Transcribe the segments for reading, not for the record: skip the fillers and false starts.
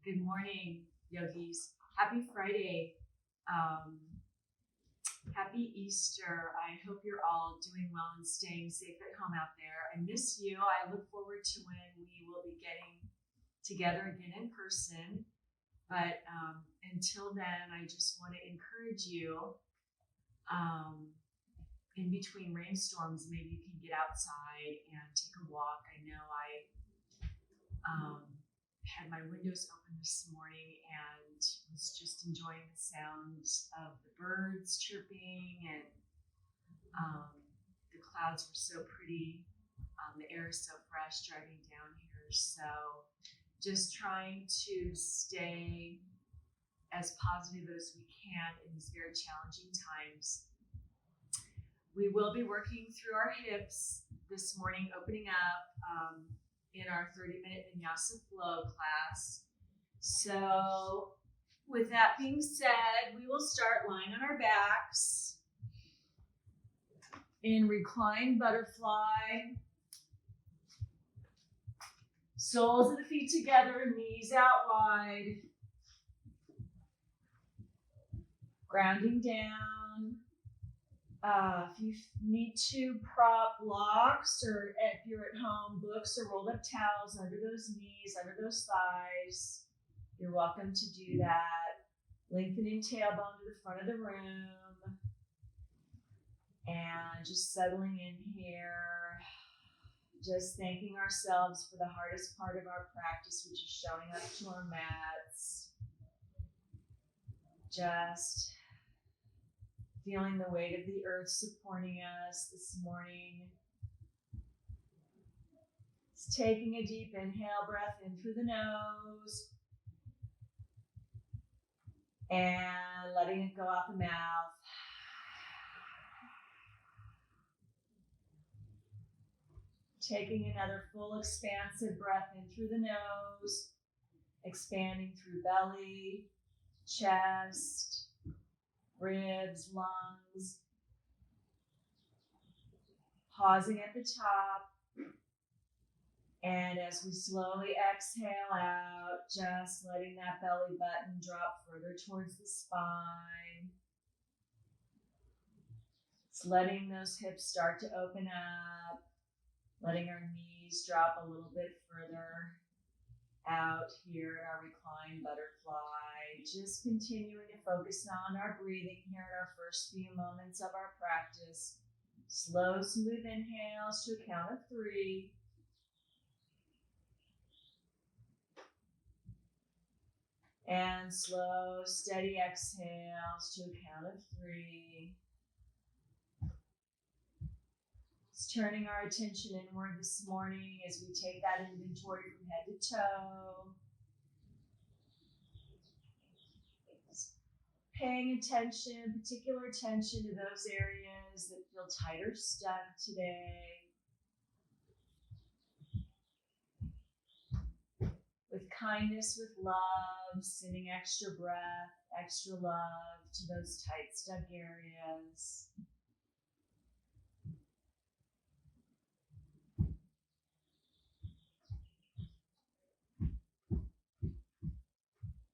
Good morning, yogis. Happy Friday. Um, Happy Easter. I hope you're all doing well and staying safe at home out there. I miss you. I look forward to when we will be getting together again in person. But until then, I just want to encourage you in between rainstorms, maybe you can get outside and take a walk. I know I had my windows open this morning and was just enjoying the sounds of the birds chirping, and the clouds were so pretty. The air is so fresh driving down here. So just trying to stay as positive as we can in these very challenging times. We will be working through our hips this morning, opening up in our 30-minute vinyasa flow class. So with that being said, we will start lying on our backs in reclined butterfly. Soles of the feet together, knees out wide. Grounding down. If you need to prop blocks, or if you're at home, books or rolled up towels under those knees, under those thighs, you're welcome to do that. Lengthening tailbone to the front of the room. And just settling in here. Just thanking ourselves for the hardest part of our practice, which is showing up to our mats. Just feeling the weight of the earth supporting us this morning. Just taking a deep inhale, breath in through the nose. And letting it go out the mouth. Taking another full expansive breath in through the nose. Expanding through belly, chest, ribs, lungs. Pausing at the top. And as we slowly exhale out, just letting that belly button drop further towards the spine. Just letting those hips start to open up. Letting our knees drop a little bit further out here in our reclined butterfly. Just continuing to focus on our breathing here in our first few moments of our practice. Slow, smooth inhales to a count of 3. And slow, steady exhales to a count of 3. Just turning our attention inward this morning as we take that inventory from head to toe. Just paying attention, particular attention to those areas that feel tight or stuck today. With kindness, with love, sending extra breath, extra love to those tight, stuck areas.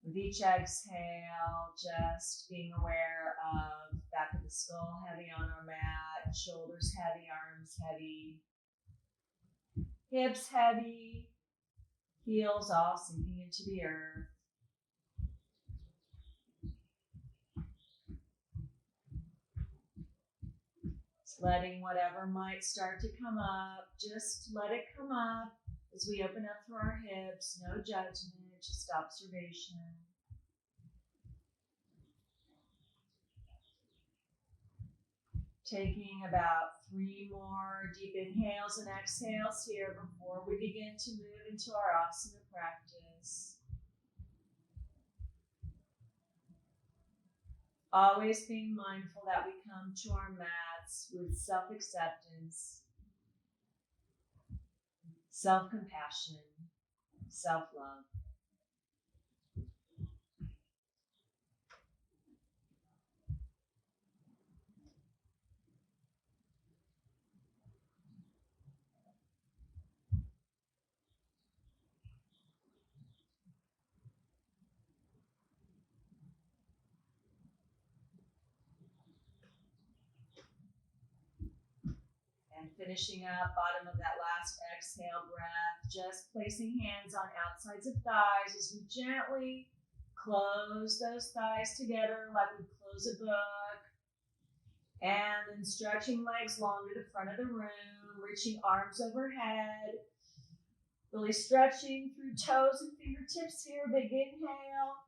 With each exhale, just being aware of back of the skull heavy on our mat, shoulders heavy, arms heavy, hips heavy, heels all sinking into the earth. Just letting whatever might start to come up, just let it come up as we open up through our hips. No judgment, just observation. Taking about 3 more deep inhales and exhales here before we begin to move into our asana practice. Always being mindful that we come to our mats with self-acceptance, self-compassion, self-love. And finishing up, bottom of that last exhale breath, just placing hands on outsides of thighs as we gently close those thighs together like we close a book. And then stretching legs long to the front of the room, reaching arms overhead. Really stretching through toes and fingertips here, big inhale.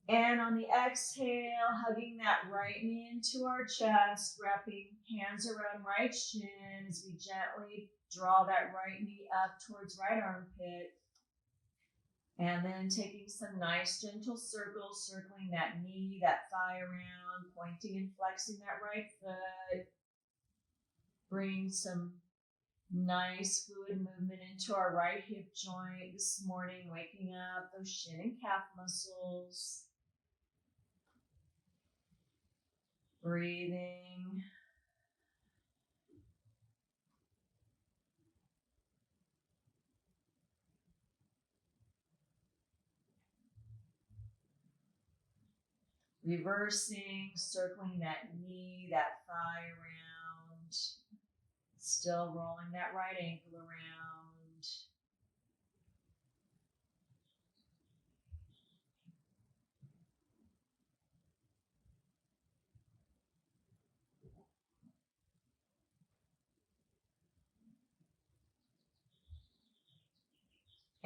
And on the exhale, hugging that right knee into our chest, wrapping hands around right shin as we gently draw that right knee up towards right armpit. And then taking some nice gentle circles, circling that knee, that thigh around, pointing and flexing that right foot. Bring some nice fluid movement into our right hip joint this morning, waking up those shin and calf muscles. Breathing. Reversing, circling that knee, that thigh around. Still rolling that right ankle around.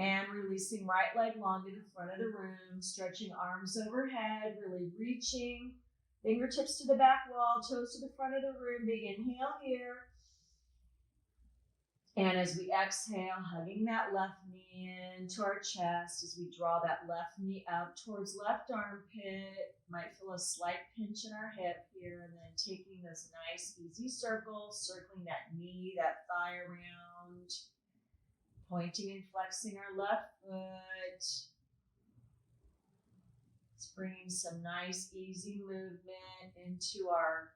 And releasing right leg long to the front of the room, stretching arms overhead, really reaching, fingertips to the back wall, toes to the front of the room, big inhale here. And as we exhale, hugging that left knee into our chest as we draw that left knee up towards left armpit. Might feel a slight pinch in our hip here, and then taking this nice easy circle, circling that knee, that thigh around. Pointing and flexing our left foot. It's bringing some nice, easy movement into our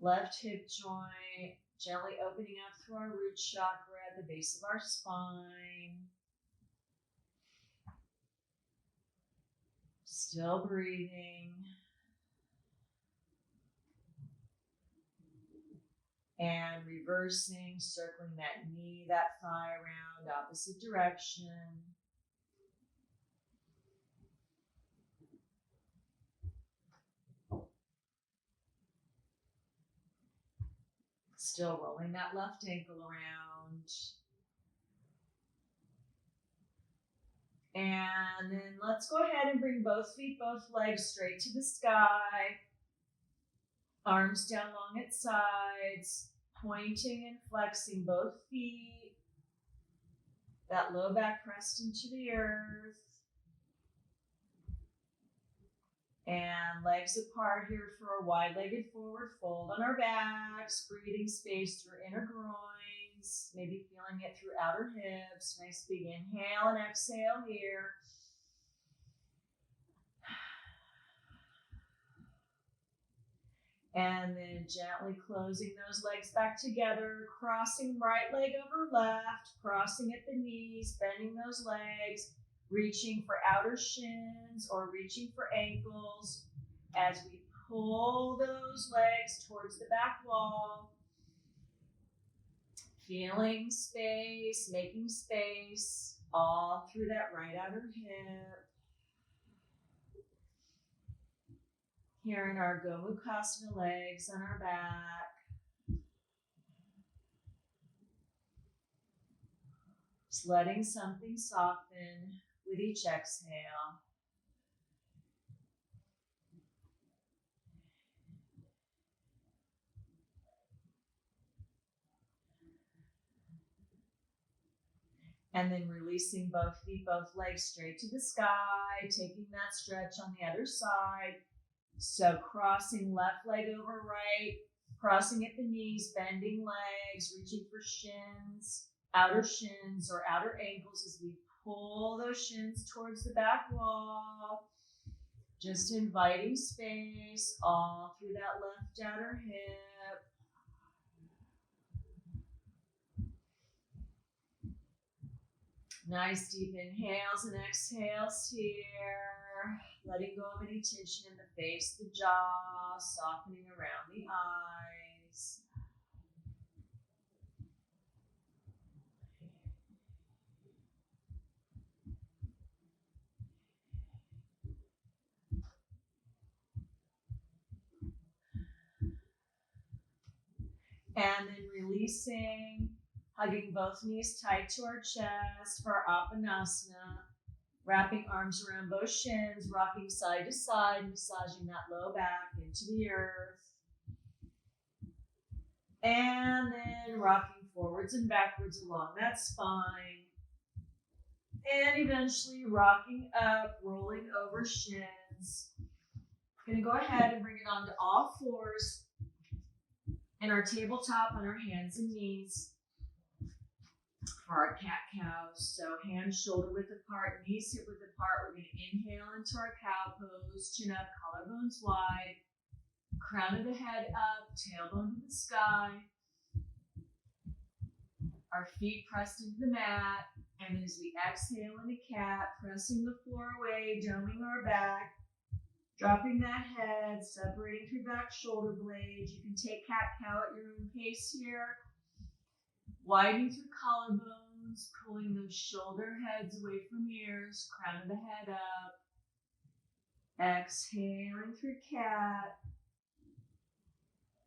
left hip joint, gently opening up through our root chakra at the base of our spine. Still breathing. And reversing, circling that knee, that thigh around, opposite direction. Still rolling that left ankle around. And then let's go ahead and bring both feet, both legs straight to the sky. Arms down long at sides, pointing and flexing both feet. That low back pressed into the earth. And legs apart here for a wide-legged forward fold on our backs. Breathing space through inner groins. Maybe feeling it through outer hips. Nice big inhale and exhale here. And then gently closing those legs back together, crossing right leg over left, crossing at the knees, bending those legs, reaching for outer shins or reaching for ankles as we pull those legs towards the back wall. Feeling space, making space all through that right outer hip. Here in our Gomukhasana legs on our back. Just letting something soften with each exhale. And then releasing both feet, both legs straight to the sky, taking that stretch on the other side. So crossing left leg over right, crossing at the knees, bending legs, reaching for shins, outer shins or outer ankles as we pull those shins towards the back wall. Just inviting space all through that left outer hip. Nice deep inhales and exhales here. Letting go of any tension in the face, the jaw, softening around the eyes. And then releasing, hugging both knees tight to our chest for our Apanasana. Wrapping arms around both shins, rocking side to side, massaging that low back into the earth. And then rocking forwards and backwards along that spine. And eventually rocking up, rolling over shins. Gonna go ahead and bring it onto all fours in our tabletop on our hands and knees for our cat-cow. So hands shoulder width apart, knees hip width apart. We're gonna inhale into our cow pose, chin up, collarbones wide, crown of the head up, tailbone to the sky. Our feet pressed into the mat. And then as we exhale into cat, pressing the floor away, doming our back, dropping that head, separating through back shoulder blades. You can take cat-cow at your own pace here. Widening through collarbones, pulling those shoulder heads away from ears, crown of the head up. Exhaling through cat.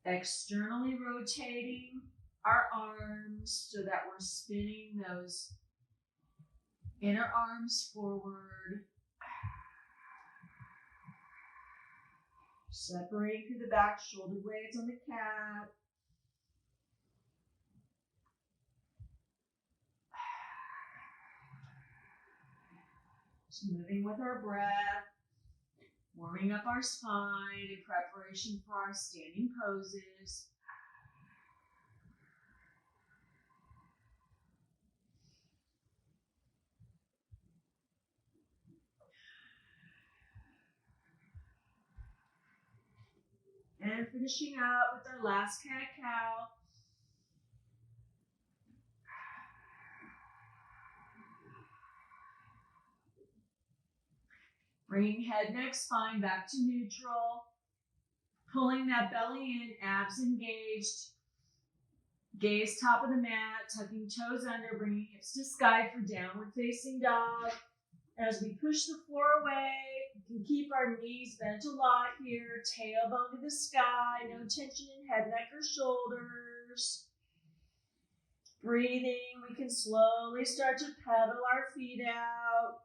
Externally rotating our arms so that we're spinning those inner arms forward. Separating through the back shoulder blades on the cat. Just moving with our breath. Warming up our spine in preparation for our standing poses. And finishing up with our last cat-cow. Bringing head, neck, spine back to neutral. Pulling that belly in, abs engaged. Gaze top of the mat, tucking toes under, bringing hips to sky for downward facing dog. As we push the floor away, we can keep our knees bent a lot here. Tailbone to the sky, no tension in head, neck, or shoulders. Breathing, we can slowly start to pedal our feet out.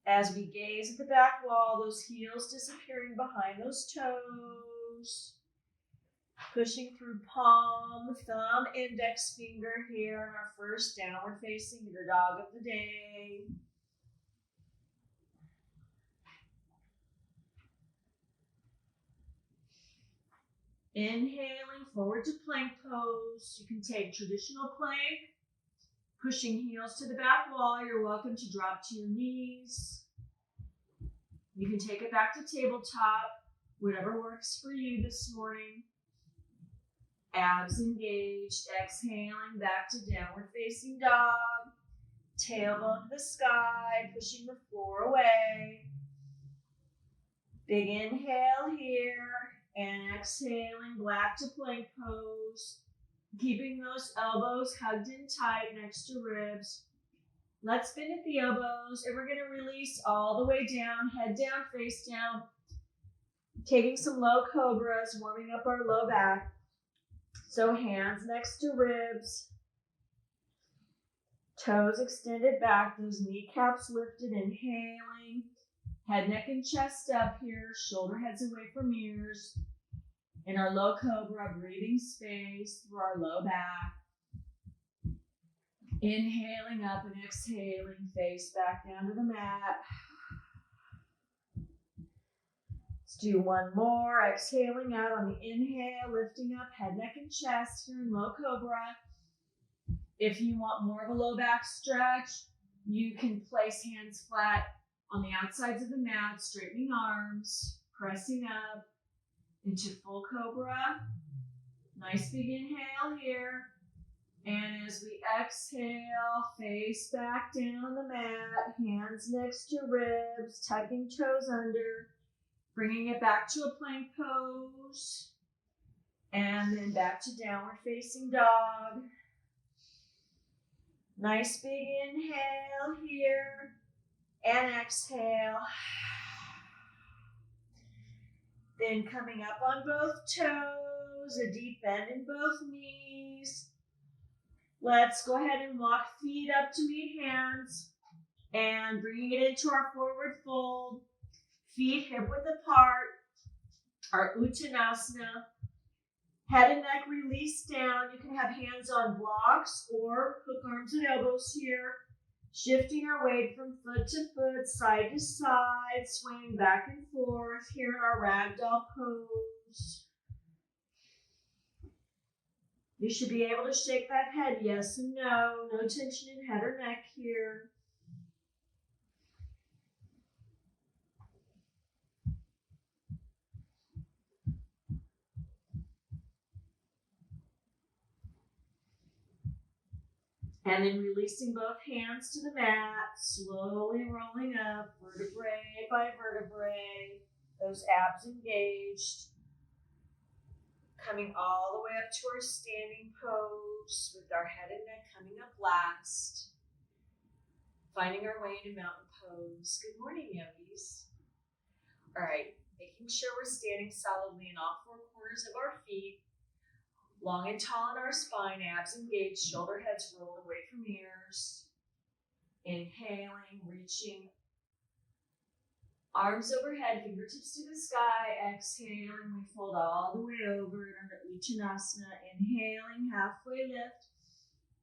As we gaze at the back wall, those heels disappearing behind those toes. Pushing through palm, thumb, index finger here in our first downward facing the dog of the day. Inhaling forward to plank pose. You can take traditional plank. Pushing heels to the back wall, you're welcome to drop to your knees. You can take it back to tabletop, whatever works for you this morning. Abs engaged, exhaling back to downward facing dog. Tailbone to the sky, pushing the floor away. Big inhale here, and exhaling back to plank pose. Keeping those elbows hugged in tight next to ribs. Let's spin at the elbows, and we're going to release all the way down, head down, face down. Taking some low cobras, warming up our low back. So hands next to ribs. Toes extended back, those kneecaps lifted, inhaling. Head, neck, and chest up here, shoulder heads away from ears. In our low cobra, breathing space through our low back. Inhaling up and exhaling, face back down to the mat. Let's do one more. Exhaling out on the inhale, lifting up head, neck, and chest here in low cobra. If you want more of a low back stretch, you can place hands flat on the outsides of the mat, straightening arms, pressing up into full cobra. Nice big inhale here. And as we exhale, face back down on the mat, hands next to ribs, tucking toes under, bringing it back to a plank pose, and then back to downward facing dog. Nice big inhale here, and exhale. Then coming up on both toes. toes, a deep bend in both knees. Let's go ahead and walk feet up to meet hands and bringing it into our forward fold. Feet hip width apart, our Uttanasana. Head and neck release down. You can have hands on blocks or hook arms and elbows here. Shifting our weight from foot to foot, side to side, swaying back and forth here in our ragdoll pose. You should be able to shake that head yes and no. No tension in head or neck here. And then releasing both hands to the mat, slowly rolling up, vertebrae by vertebrae, those abs engaged. Coming all the way up to our standing pose with our head and neck coming up last. Finding our way into mountain pose. Good morning, yogis. All right, making sure we're standing solidly in all four corners of our feet. Long and tall in our spine, abs engaged, shoulder heads rolled away from ears. Inhaling, reaching arms overhead, fingertips to the sky. Exhaling, we fold all the way over under Uttanasana. Inhaling, halfway lift,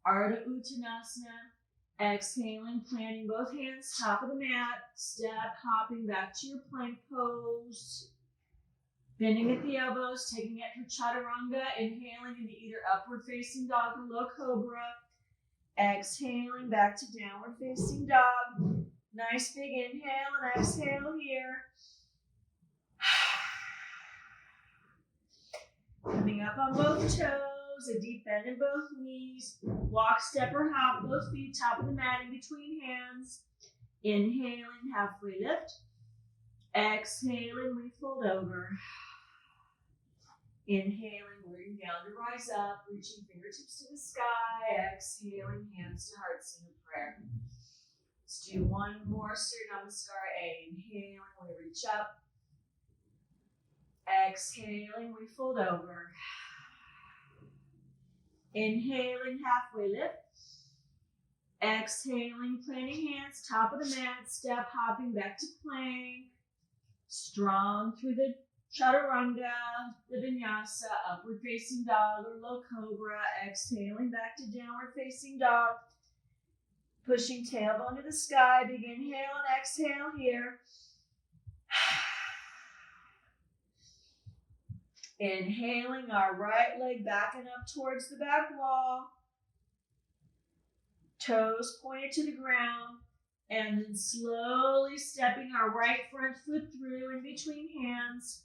Ardha Uttanasana. Exhaling, planting both hands, top of the mat, step, hopping back to your plank pose. Bending at the elbows, taking it for chaturanga, inhaling into either upward facing dog or low cobra. Exhaling back to downward facing dog. Nice big inhale and exhale here. Coming up on both toes, a deep bend in both knees. Walk, step, or hop, both feet top of the mat in between hands. Inhaling, halfway lift. Exhaling, we fold over. Inhaling, bring down to rise up, reaching fingertips to the sky. Exhaling, hands to heart center prayer. Let's do one more Surya Namaskar A. Inhaling, we reach up. Exhaling, we fold over. Inhaling, halfway lift. Exhaling, planting hands, top of the mat, step, hopping back to plank. Strong through the chaturanga, the vinyasa, upward facing dog or low cobra. Exhaling back to downward facing dog. Pushing tailbone to the sky. Big inhale and exhale here. Inhaling our right leg backing up towards the back wall. Toes pointed to the ground. And then slowly stepping our right front foot through in between hands.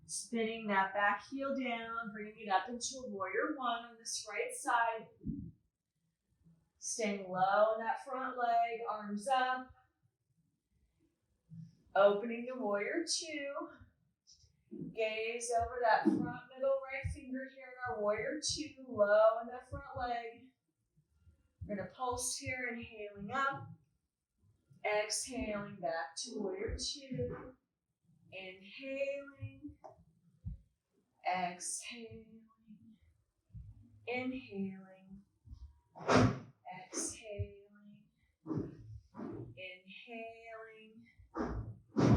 Spinning that back heel down, bringing it up into a warrior one on this right side. Staying low in that front leg, arms up. Opening to warrior two. Gaze over that front middle right finger here in our warrior two, low in that front leg. We're going to pulse here, inhaling up. Exhaling back to warrior two. Inhaling. Exhaling. Inhaling. Exhaling. Inhaling.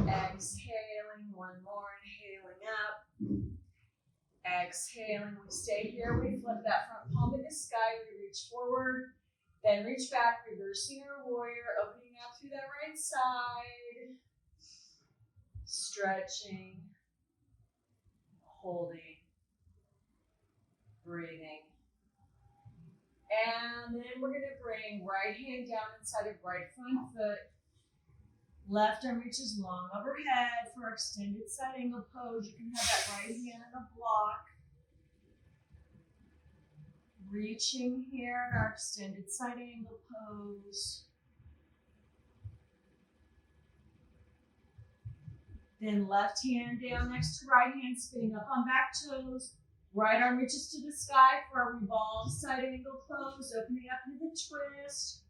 Exhaling. One more. Inhaling up. Exhaling. We stay here. We flip that front palm to the sky. We reach forward. Then reach back, reversing our warrior, opening out through that right side. Stretching. Holding. Breathing. And then we're going to bring right hand down inside of right front foot. Left arm reaches long overhead for extended side angle pose. You can have that right hand in a block. Reaching here in our extended side angle pose. Then left hand down next to right hand, spinning up on back toes. Right arm reaches to the sky for our revolved side angle pose, opening up into the twist.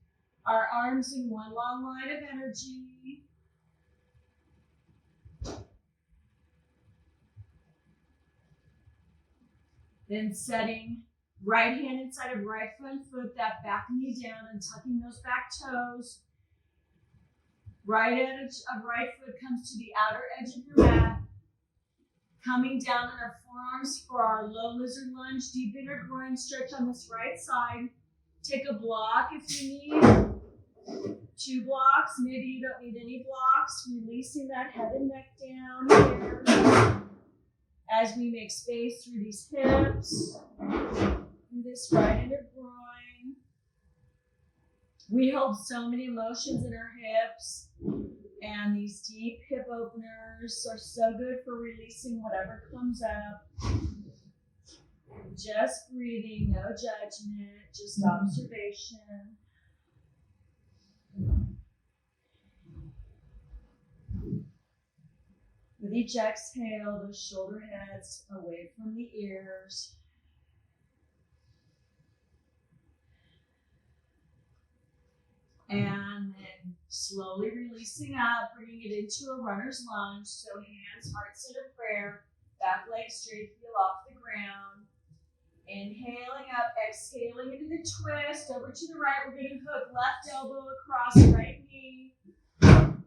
Our arms in one long line of energy. Then setting right hand inside of right front foot, that back knee down and tucking those back toes. Right edge of right foot comes to the outer edge of your mat. Coming down on our forearms for our low lizard lunge, deep inner groin stretch on this right side. Take a block if you need. 2 blocks, maybe you don't need any blocks. Releasing that head and neck down here. As we make space through these hips, through this right inner groin. We hold so many motions in our hips, and these deep hip openers are so good for releasing whatever comes up. Just breathing, no judgment, just observation. With each exhale, those shoulder heads away from the ears. And then slowly releasing up, bringing it into a runner's lunge. So hands, heart center prayer, back leg straight, heel off the ground. Inhaling up, exhaling into the twist. Over to the right, we're going to hook left elbow across right knee.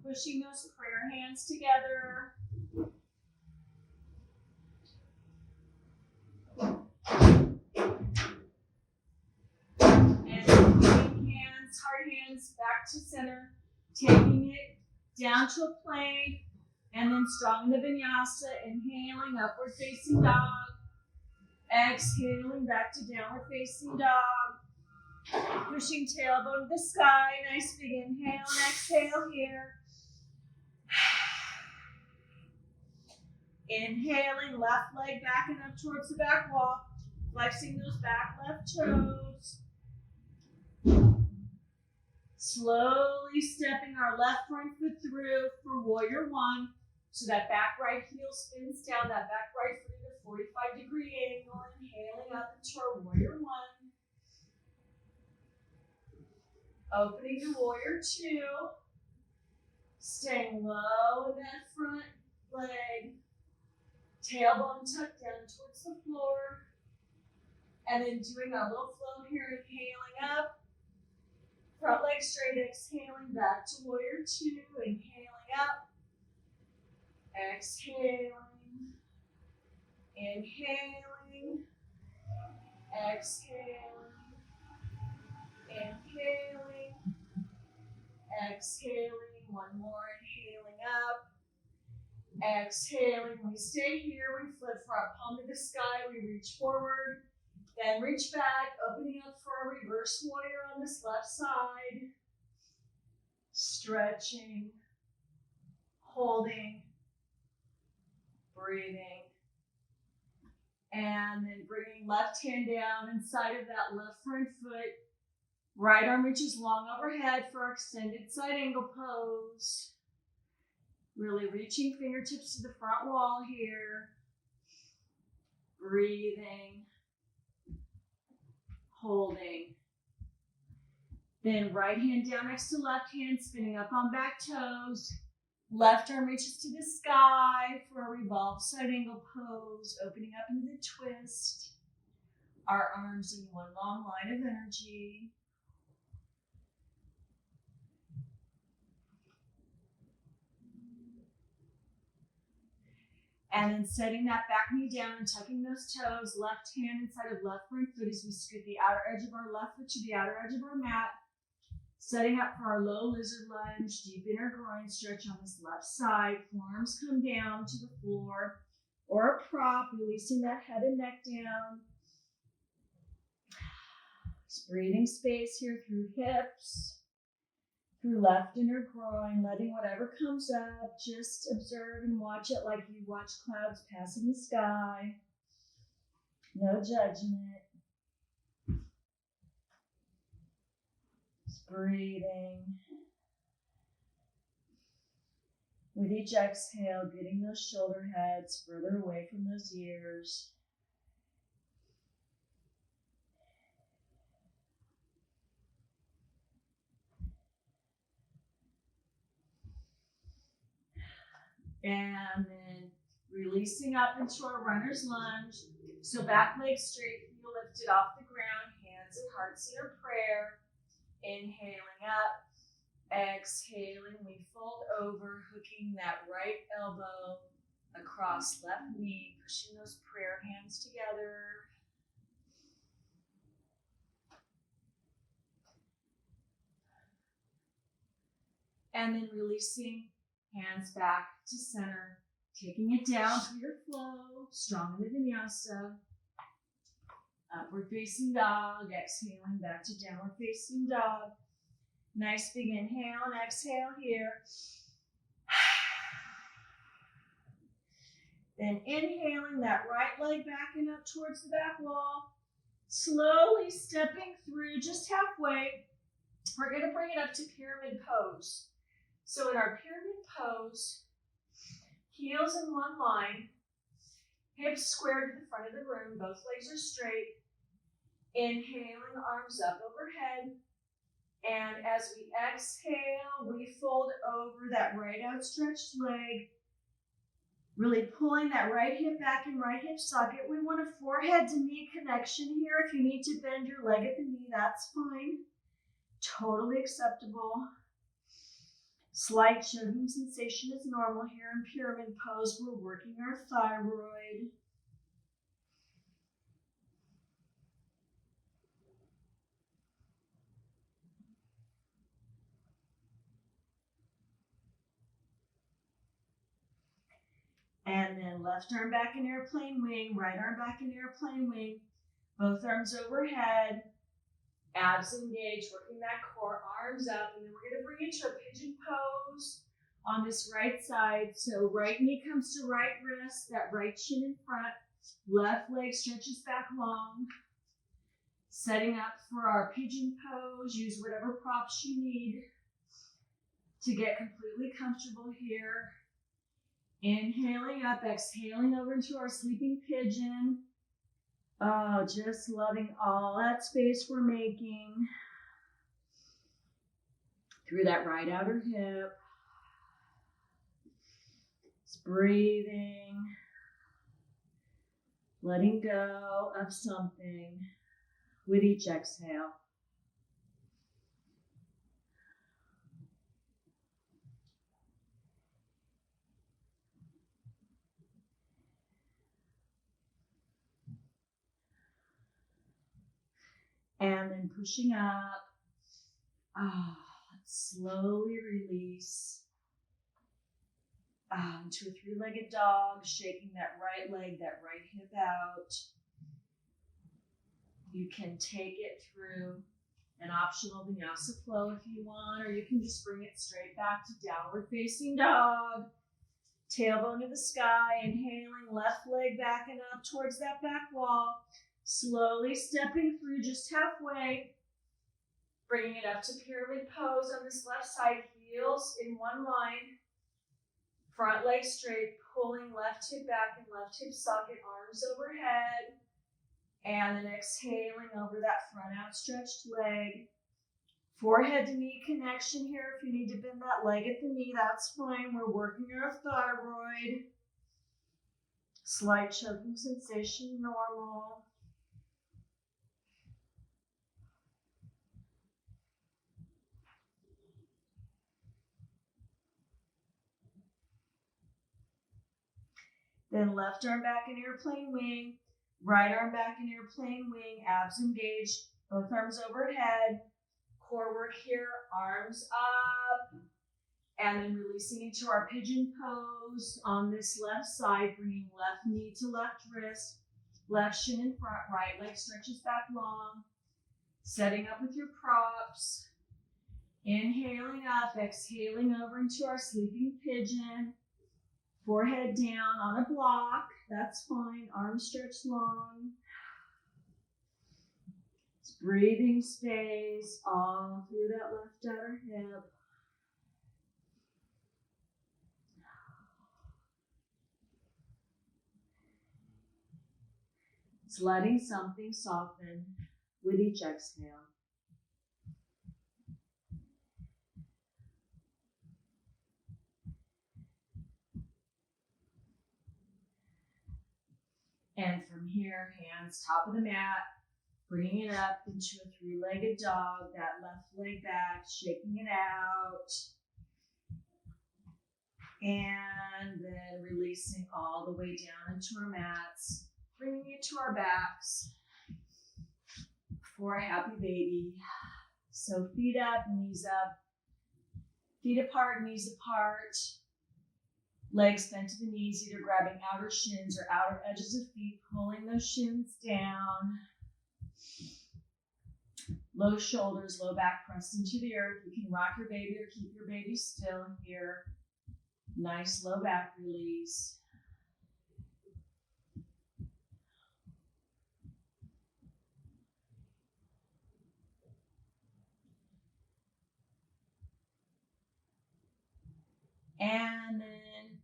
Pushing those prayer hands together. And moving hands, hard hands back to center. Taking it down to a plank. And then strong in the vinyasa. Inhaling, upward facing dog. Exhaling back to downward facing dog. Pushing tailbone to the sky. Nice big inhale and exhale here. Inhaling, left leg backing up towards the back wall. Flexing those back left toes. Slowly stepping our left front foot through for warrior one. So that back right heel spins down, that back right foot at a 45-degree angle. Inhaling up into our warrior one. Opening to warrior two. Staying low in that front leg. Tailbone tucked down towards the floor. And then doing a little flow here, inhaling up. Front leg straight, exhaling back to warrior two. Inhaling up. Exhaling. Inhaling. Exhaling. Inhaling. Exhaling. One more, inhaling up. Exhaling, we stay here, we flip front palm to the sky, we reach forward, then reach back, opening up for a reverse warrior on this left side. Stretching, holding, breathing, and then bringing left hand down inside of that left front foot. Right arm reaches long overhead for our extended side angle pose. Really reaching fingertips to the front wall here. Breathing. Holding. Then right hand down next to left hand, spinning up on back toes. Left arm reaches to the sky for a revolved side angle pose, opening up into the twist. Our arms in one long line of energy. And then setting that back knee down and tucking those toes, left hand inside of left front foot as we scoot the outer edge of our left foot to the outer edge of our mat. Setting up for our low lizard lunge, deep inner groin stretch on this left side. Forearms come down to the floor or a prop, releasing that head and neck down. Just breathing space here through hips. Through left inner groin, letting whatever comes up, just observe and watch it like you watch clouds pass in the sky. No judgment. Just breathing. With each exhale, getting those shoulder heads further away from those ears. And then releasing up into our runner's lunge. So back leg straight, heel lifted off the ground, hands at heart center prayer. Inhaling up, exhaling, we fold over, hooking that right elbow across left knee, pushing those prayer hands together. And then releasing, hands back to center, taking it down to your flow, strong in the vinyasa. Upward facing dog, exhaling back to downward facing dog. Nice big inhale and exhale here. Then inhaling that right leg backing up towards the back wall. Slowly stepping through just halfway. We're going to bring it up to pyramid pose. So in our pyramid pose, heels in one line, hips squared to the front of the room, both legs are straight. Inhaling, arms up overhead. And as we exhale, we fold over that right outstretched leg, really pulling that right hip back in right hip socket. We want a forehead to knee connection here. If you need to bend your leg at the knee, that's fine. Totally acceptable. Slight choking sensation is normal here in pyramid pose. We're working our thyroid. And then left arm back in airplane wing, right arm back in airplane wing, both arms overhead, abs engaged, working that core, arms up, and then we're going to bring it to a pigeon pose on this right side. So right knee comes to right wrist, that right shin in front, left leg stretches back long. Setting up for our pigeon pose, use whatever props you need to get completely comfortable here. Inhaling up, exhaling over into our sleeping pigeon. Oh, just loving all that space we're making through that right outer hip. Just breathing, letting go of something with each exhale. And then pushing up. Let's slowly release into a three-legged dog, shaking that right leg, that right hip out. You can take it through an optional vinyasa flow if you want, or you can just bring it straight back to downward facing dog. Tailbone to the sky, inhaling, left leg backing up towards that back wall. Slowly stepping through just halfway, bringing it up to pyramid pose on this left side, heels in one line, front leg straight, pulling left hip back and left hip socket, arms overhead, and then exhaling over that front outstretched leg. Forehead to knee connection here. If you need to bend that leg at the knee, that's fine. We're working our thyroid. Slight choking sensation, normal. Then left arm back in airplane wing, right arm back in airplane wing, abs engaged, both arms overhead. Core work here, arms up, and then releasing into our pigeon pose on this left side, bringing left knee to left wrist, left shin in front, right leg stretches back long. Setting up with your props. Inhaling up, exhaling over into our sleeping pigeon. Forehead down on a block, that's fine. Arms stretched long. Just breathing space all through that left outer hip. Just letting something soften with each exhale. And from from here, hands top of the mat, bringing it up into a three-legged dog, that left leg back, shaking it out. And then releasing all the way down into our mats, bringing it to our backs for a happy baby. So feet up, knees up, feet apart, knees apart, legs bent to the knees, either grabbing outer shins or outer edges of feet, pulling those shins down. Low shoulders, low back pressed into the earth. You can rock your baby or keep your baby still here. Nice low back release. And then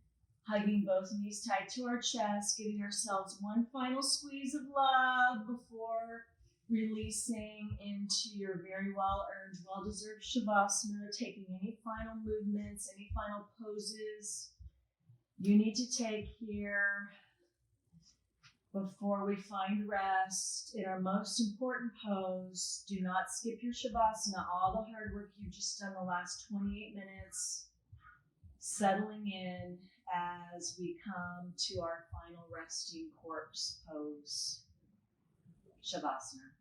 hugging both knees tight to our chest, giving ourselves one final squeeze of love before releasing into your very well-earned, well-deserved Shavasana, taking any final movements, any final poses you need to take here before we find rest in our most important pose. Do not skip your Shavasana, all the hard work you've just done the last 28 minutes, settling in as we come to our final resting corpse pose, Shavasana.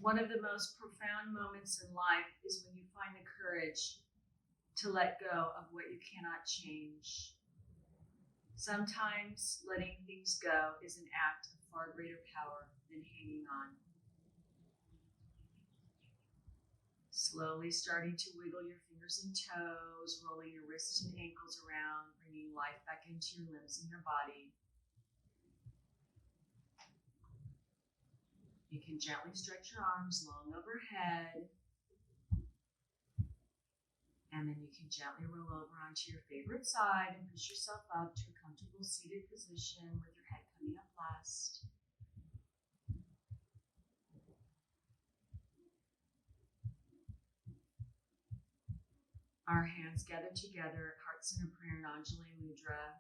One of the most profound moments in life is when you find the courage to let go of what you cannot change. Sometimes letting things go is an act of far greater power than hanging on. Slowly starting to wiggle your fingers and toes, rolling your wrists and ankles around, bringing life back into your limbs and your body. You can gently stretch your arms long overhead, and then you can gently roll over onto your favorite side and push yourself up to a comfortable seated position with your head coming up last. Our hands gather together, heart center prayer in Anjali Mudra.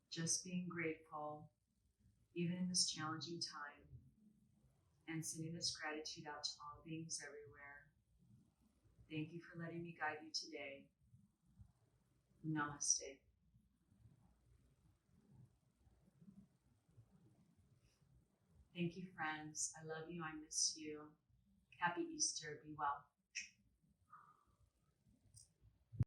Just being grateful, even in this challenging time, and sending this gratitude out to all beings everywhere. Thank you for letting me guide you today. Namaste. Thank you, friends. I love you. I miss you. Happy Easter. Be well.